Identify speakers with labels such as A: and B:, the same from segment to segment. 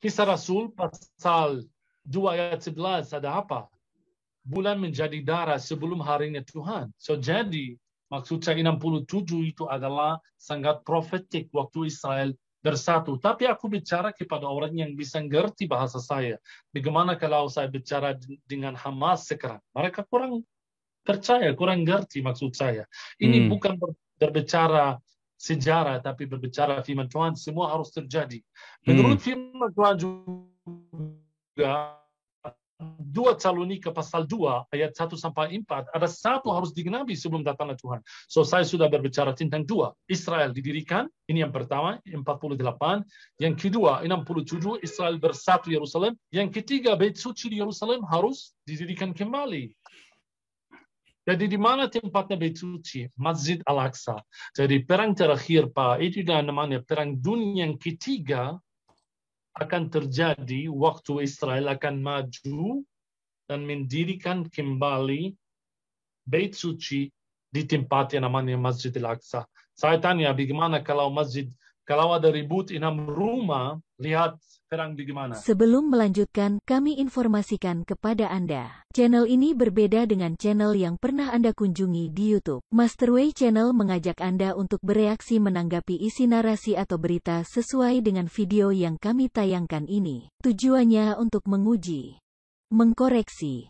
A: Kisah Rasul pasal 2 ayat 11 ada apa? Bulan menjadi darah sebelum harinya Tuhan. So jadi maksud saya 67 itu adalah sangat profetik waktu Israel bersatu. Tapi aku bicara kepada orang yang bisa ngerti bahasa saya. Bagaimana kalau saya bicara dengan Hamas sekarang? Mereka kurang percaya, kurang ngerti maksud saya. Ini bukan berbicara sejarah, tapi berbicara firman Tuhan, semua harus terjadi. Menurut firman Tuhan juga, 2 Tesalonika pasal 2 ayat 1-4 ada satu harus digenapi sebelum datangnya Tuhan. So saya sudah berbicara tentang 2. Israel didirikan, ini yang pertama 48, yang kedua 67 Israel bersatu Yerusalem, yang ketiga Bait Suci di Yerusalem harus didirikan kembali. Jadi di mana tempatnya Bait Suci? Masjid Al-Aqsa. Jadi perang terakhir Pak, itu namanya perang dunia yang ketiga akan terjadi waktu Israel akan maju dan mendirikan kembali Bait Suci di tempat yang namanya Masjid Al-Aqsa. Saya tanya bagaimana kalau ada ribut 6 rumah, lihat perang bagaimana.
B: Sebelum melanjutkan, kami informasikan kepada Anda. Channel ini berbeda dengan channel yang pernah Anda kunjungi di YouTube. Masterway Channel mengajak Anda untuk bereaksi menanggapi isi narasi atau berita sesuai dengan video yang kami tayangkan ini. Tujuannya untuk menguji, mengkoreksi,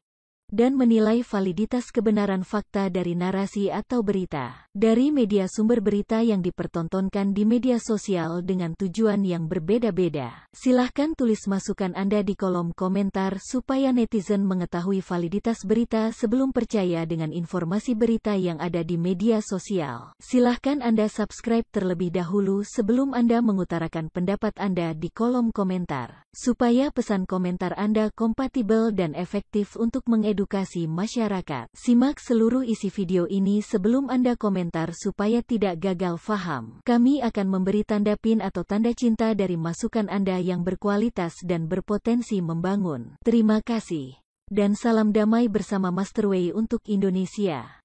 B: dan menilai validitas kebenaran fakta dari narasi atau berita dari media sumber berita yang dipertontonkan di media sosial dengan tujuan yang berbeda-beda. Silahkan tulis masukan Anda di kolom komentar supaya netizen mengetahui validitas berita sebelum percaya dengan informasi berita yang ada di media sosial. Silahkan Anda subscribe terlebih dahulu sebelum Anda mengutarakan pendapat Anda di kolom komentar, supaya pesan komentar Anda kompatibel dan efektif untuk mengedukasi masyarakat. Simak seluruh isi video ini sebelum Anda komentar supaya tidak gagal faham. Kami akan memberi tanda pin atau tanda cinta dari masukan Anda yang berkualitas dan berpotensi membangun. Terima kasih. Dan salam damai bersama Masterway untuk Indonesia.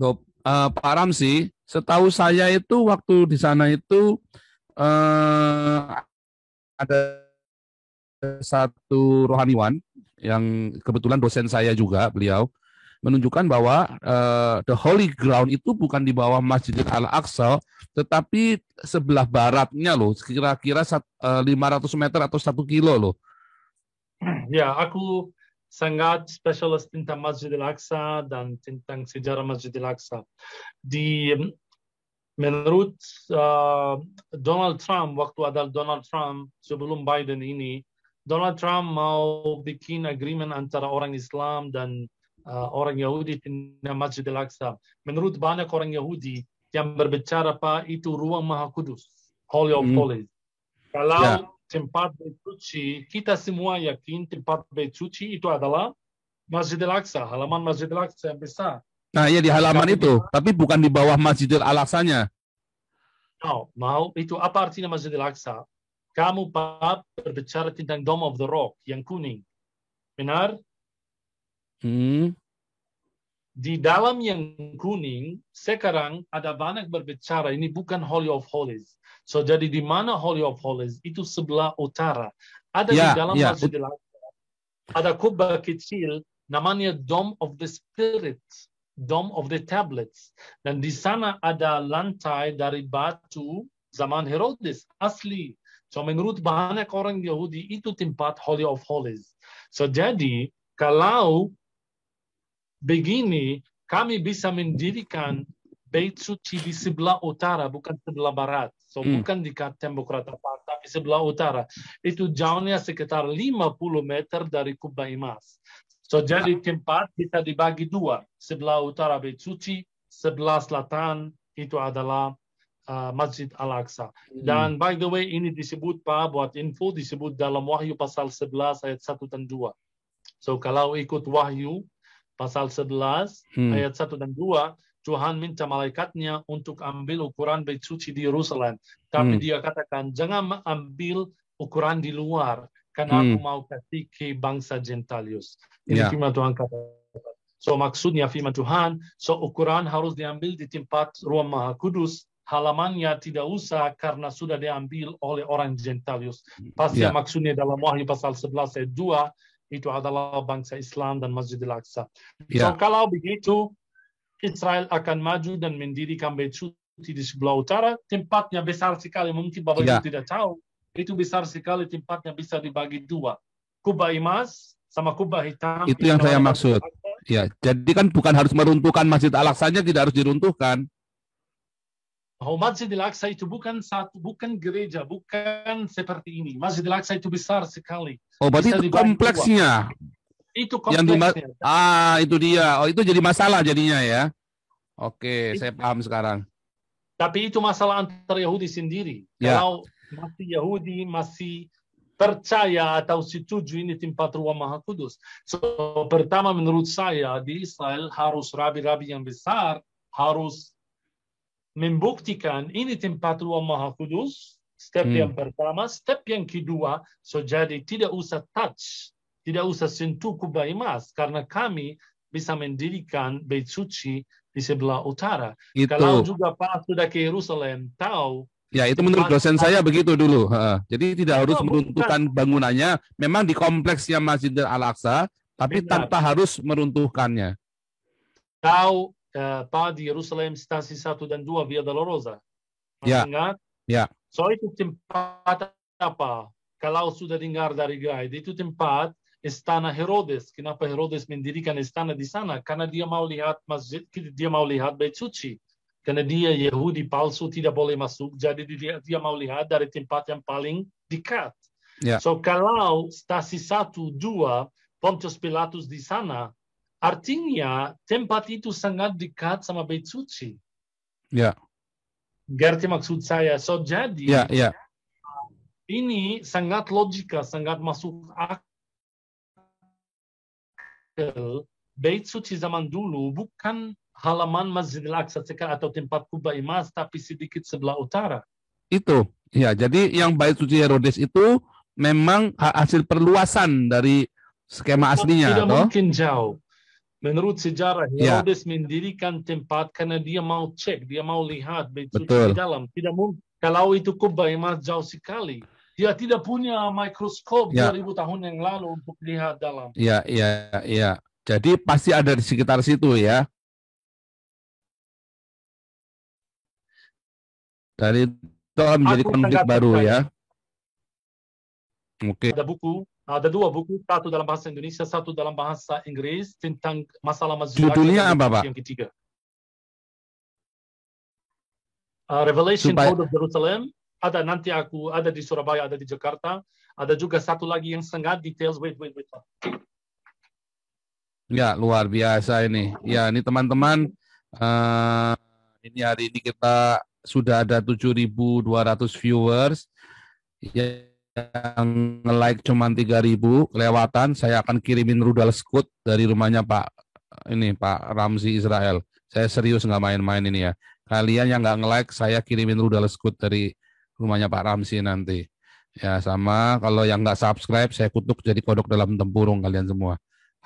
C: Pak Ramzi, setahu saya itu waktu di sana itu ada satu rohaniwan yang kebetulan dosen saya juga, beliau menunjukkan bahwa the holy ground itu bukan di bawah Masjid Al-Aqsa, tetapi sebelah baratnya loh, kira-kira 500 meter atau 1 kilo loh.
A: Ya, aku sangat spesialis tentang Masjid Al-Aqsa dan tentang sejarah Masjid Al-Aqsa. Menurut Donald Trump, waktu ada Donald Trump sebelum Biden ini, Donald Trump mau bikin agreement antara orang Islam dan orang Yahudi tentang Masjid Al-Aqsa. Menurut banyak orang Yahudi yang berbicara Pak, itu ruang Maha Kudus, Holy of Holies. Kalau tempat Bait Suci, kita semua yakin tempat Bait Suci itu adalah Masjid Al-Aqsa, halaman Masjid Al-Aqsa yang besar.
C: Nah, ya di halaman itu, tapi bukan di bawah Masjidil Al-Aqsanya.
A: Mau itu apa artinya Masjid Al-Aqsa? Kamu Pak berbicara tentang Dome of the Rock yang kuning, benar? Di dalam yang kuning sekarang ada banyak berbicara ini bukan Holy of Holies. So jadi di mana Holy of Holies itu sebelah utara. Ada di dalam Masjid Al-Aqsa ada kubah kecil namanya Dome of the Spirit, Dome of the Tablets, dan di sana ada lantai dari batu zaman Herodes asli. So menurut banyak orang Yahudi itu tempat Holy of Holies. So jadi kalau begini kami bisa mendirikan Bait Suci di sebelah utara bukan sebelah barat. So bukan di tembok ratapan tapi sebelah utara. Itu jauhnya sekitar 50 meter dari kubah emas. So jadi tempat bisa dibagi 2. Sebelah utara Bait Suci, sebelah selatan itu adalah Masjid Al-Aqsa. Dan by the way ini disebut Pak, buat info disebut dalam Wahyu pasal 11 ayat 1 dan 2. So kalau ikut Wahyu pasal 11 ayat 1 dan 2, Tuhan minta malaikatnya untuk ambil ukuran Bait Suci di Yerusalem. Tapi dia katakan jangan ambil ukuran di luar karena aku mau kasih ke bangsa Gentilius. Ini firman Tuhan kata. So maksudnya firman Tuhan, so ukuran harus diambil di tempat ruang Maha Kudus halamannya tidak usah karena sudah diambil oleh orang Gentilius. Pasti
C: Ya.
A: maksudnya dalam Wahyu pasal 11 ayat 2 itu adalah bangsa Islam dan Masjidil Aqsa. So
C: Ya.
A: kalau begitu Israel akan maju dan mendirikan Beit Suci di sebelah utara, tempatnya besar sekali, mungkin Bapak
C: Ya.
A: Ibu tidak tahu. Itu besar sekali, tempatnya bisa dibagi dua. Kubah emas sama kubah hitam.
C: Itu yang saya
A: namanya
C: maksud.
A: Masjid Al-Aqsa.
C: Ya, jadi kan bukan harus meruntuhkan Masjid Al-Aqsa-nya, tidak harus diruntuhkan.
A: Oh, Masjid Al-Aqsa itu bukan bukan gereja, bukan seperti ini. Masjid Al-Aqsa itu besar sekali.
C: Oh, berarti
A: Bisa
C: itu
A: dibagi
C: kompleksnya.
A: Itu
C: Yang
A: kompleksnya.
C: itu dia. Oh, itu jadi masalah jadinya ya. Oke, saya paham sekarang.
A: Tapi itu masalah antar Yahudi sendiri.
C: Ya.
A: Kalau masih Yahudi masih percaya atau setuju ini tempat ruang Maha Kudus. So, pertama menurut saya di Israel harus rabi-rabi yang besar harus membuktikan ini tempat ruang Maha Kudus. Step yang pertama, step yang kedua, so jadi tidak usah touch, tidak usah sentuh kubah emas karena kami bisa mendirikan Beit Suci di sebelah utara.
C: Itu.
A: Kalau juga Pak sudah ke Yerusalem, tahu.
C: Ya, itu menurut dosen saya begitu dulu. Jadi tidak harus
A: bukan.
C: meruntuhkan bangunannya. Memang di kompleksnya Masjid Al-Aqsa, tapi
A: Benar.
C: tanpa harus meruntuhkannya.
A: Tahu Pak di Yerusalem stasi 1 dan 2 Via Dolorosa.
C: Ya.
A: Ingat?
C: Ya.
A: So itu tempat apa? Kalau sudah dengar dari guide, itu tempat istana Herodes. Kenapa Herodes mendirikan istana di sana? Karena dia mau lihat masjid, dia mau lihat Beit Suci. Karena dia Yahudi palsu tidak boleh masuk, jadi dia mau lihat dari tempat yang paling dekat.
C: Ya.
A: So kalau stasi 1, 2 Pontius Pilatus di sana, artinya tempat itu sangat dekat sama Beit Suci.
C: Ya.
A: Gerti maksud saya. So jadi
C: Ya.
A: ini sangat logika, sangat masuk akal. Beit Suci zaman dulu bukan halaman Masjidil Aqsa atau tempat kubah emas, tapi sedikit sebelah utara.
C: Itu. Ya, jadi yang Bait Suci Herodes itu memang hasil perluasan dari skema aslinya.
A: Tidak
C: toh?
A: mungkin jauh. Menurut sejarah,
C: Ya.
A: Herodes mendirikan tempat karena dia mau cek, dia mau lihat Beit Suci
C: Betul.
A: di dalam. Tidak mungkin. Kalau itu kubah emas jauh sekali. Dia tidak punya mikroskop
C: Ya.
A: 2000 tahun yang lalu untuk lihat dalam.
C: Iya. Jadi pasti ada di sekitar situ ya. Dan itu akan menjadi
A: Aku
C: konflik
A: sangat
C: baru
A: percaya.
C: ya. Oke.
A: Ada dua buku, satu dalam bahasa Indonesia, satu dalam bahasa Inggris tentang masalah Masjid
C: Judulnya
A: Al-Aqsa dan
C: apa, Pak?
A: Yang ketiga. Revelation Code of Jerusalem. Ada nanti ada di Surabaya, ada di Jakarta. Ada juga satu lagi yang sangat details. Wait.
C: Ya, luar biasa ini. Ya, ini teman-teman, ini hari ini kita sudah ada 7.200 viewers. Yang nge-like cuma 3.000 kelewatan. Saya akan kirimin rudal Scout dari rumahnya Pak Ramzi Israel. Saya serius nggak main-main ini ya. Kalian yang nggak nge-like, saya kirimin rudal Scout dari rumahnya Pak Ramzi nanti. Ya, sama kalau yang nggak subscribe, saya kutuk jadi kodok dalam tempurung kalian semua.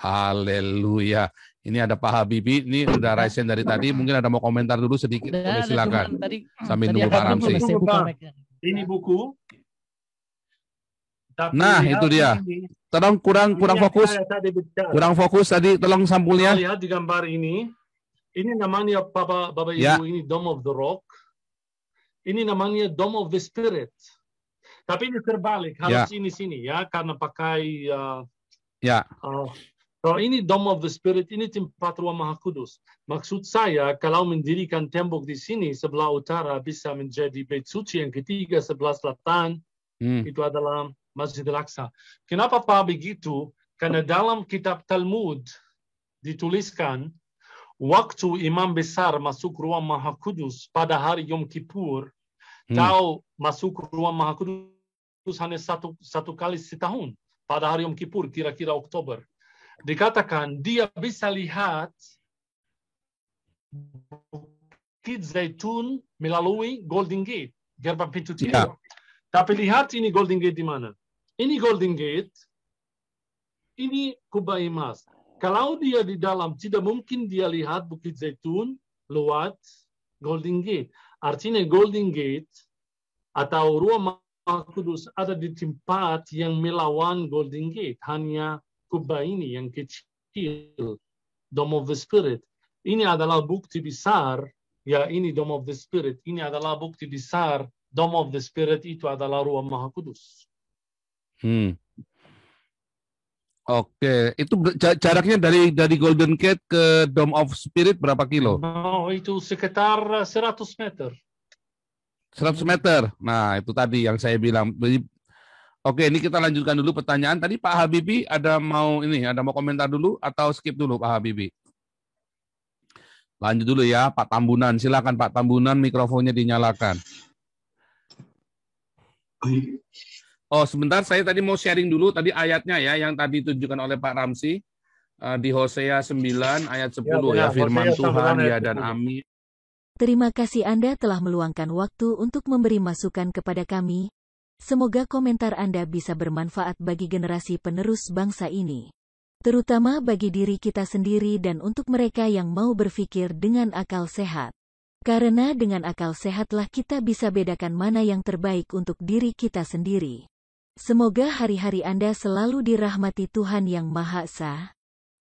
C: Haleluya. Ini ada Pak Habibie, ini udah raisen dari tadi. Mungkin ada mau komentar dulu sedikit. Boleh, silakan. Sambil nunggu Pak Ramzi.
A: Ini buku. Tapi
C: Nah, itu dia. Tolong kurang fokus. Kurang fokus tadi, tolong sampulnya.
A: Lihat di gambar ini. Ini namanya Bapak Ibu,
C: Ya.
A: ini Dome of the Rock. Ini namanya Dome of the Spirit. Tapi ini terbalik, harus ini sini ya, karena pakai
C: ya.
A: So ini Dome of the Spirit, ini tempat ruang Maha Kudus. Maksud saya, kalau mendirikan tembok di sini, sebelah utara bisa menjadi Beit Suci, yang ketiga sebelah selatan, itu adalah Masjid Al-Aqsa. Kenapa Pak begitu? Karena dalam kitab Talmud dituliskan, waktu imam besar masuk ruang Maha Kudus pada hari Yom Kippur, tahu masuk ruang Maha Kudus hanya satu kali setahun. Pada hari Yom Kippur, kira-kira Oktober. Dikatakan dia bisa lihat Bukit Zaitun melalui Golden Gate, gerbang pintu timur. Tapi lihat ini Golden Gate di mana? Ini Golden Gate, ini kubah emas. Kalau dia di dalam, tidak mungkin dia lihat Bukit Zaitun lewat Golden Gate. Artinya Golden Gate atau Ruang Maha Kudus ada di tempat yang melawan Golden Gate. Hanya kubah ini yang kecil, Dome of the Spirit. Ini adalah bukti besar, ya ini Dome of the Spirit. Ini adalah bukti besar, Dome of the Spirit itu adalah Ruang Maha Kudus.
C: Oke, itu jaraknya dari Golden Gate ke Dome of Spirit berapa kilo?
A: No, itu sekitar 100 meter.
C: 100 meter. Nah, itu tadi yang saya bilang. Oke, ini kita lanjutkan dulu pertanyaan. Tadi Pak Habibie ada mau komentar dulu atau skip dulu Pak Habibie? Lanjut dulu ya, Pak Tambunan. Silakan Pak Tambunan, mikrofonnya dinyalakan. Oh, sebentar, saya tadi mau sharing dulu tadi ayatnya ya, yang tadi ditunjukkan oleh Pak Ramsi di Hosea 9 ayat 10 ya, firman Tuhan ya dan amin.
B: Terima kasih Anda telah meluangkan waktu untuk memberi masukan kepada kami. Semoga komentar Anda bisa bermanfaat bagi generasi penerus bangsa ini, terutama bagi diri kita sendiri dan untuk mereka yang mau berpikir dengan akal sehat. Karena dengan akal sehatlah kita bisa bedakan mana yang terbaik untuk diri kita sendiri. Semoga hari-hari Anda selalu dirahmati Tuhan Yang Maha Esa.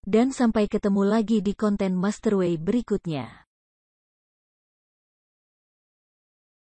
B: Dan sampai ketemu lagi di konten Masterway berikutnya.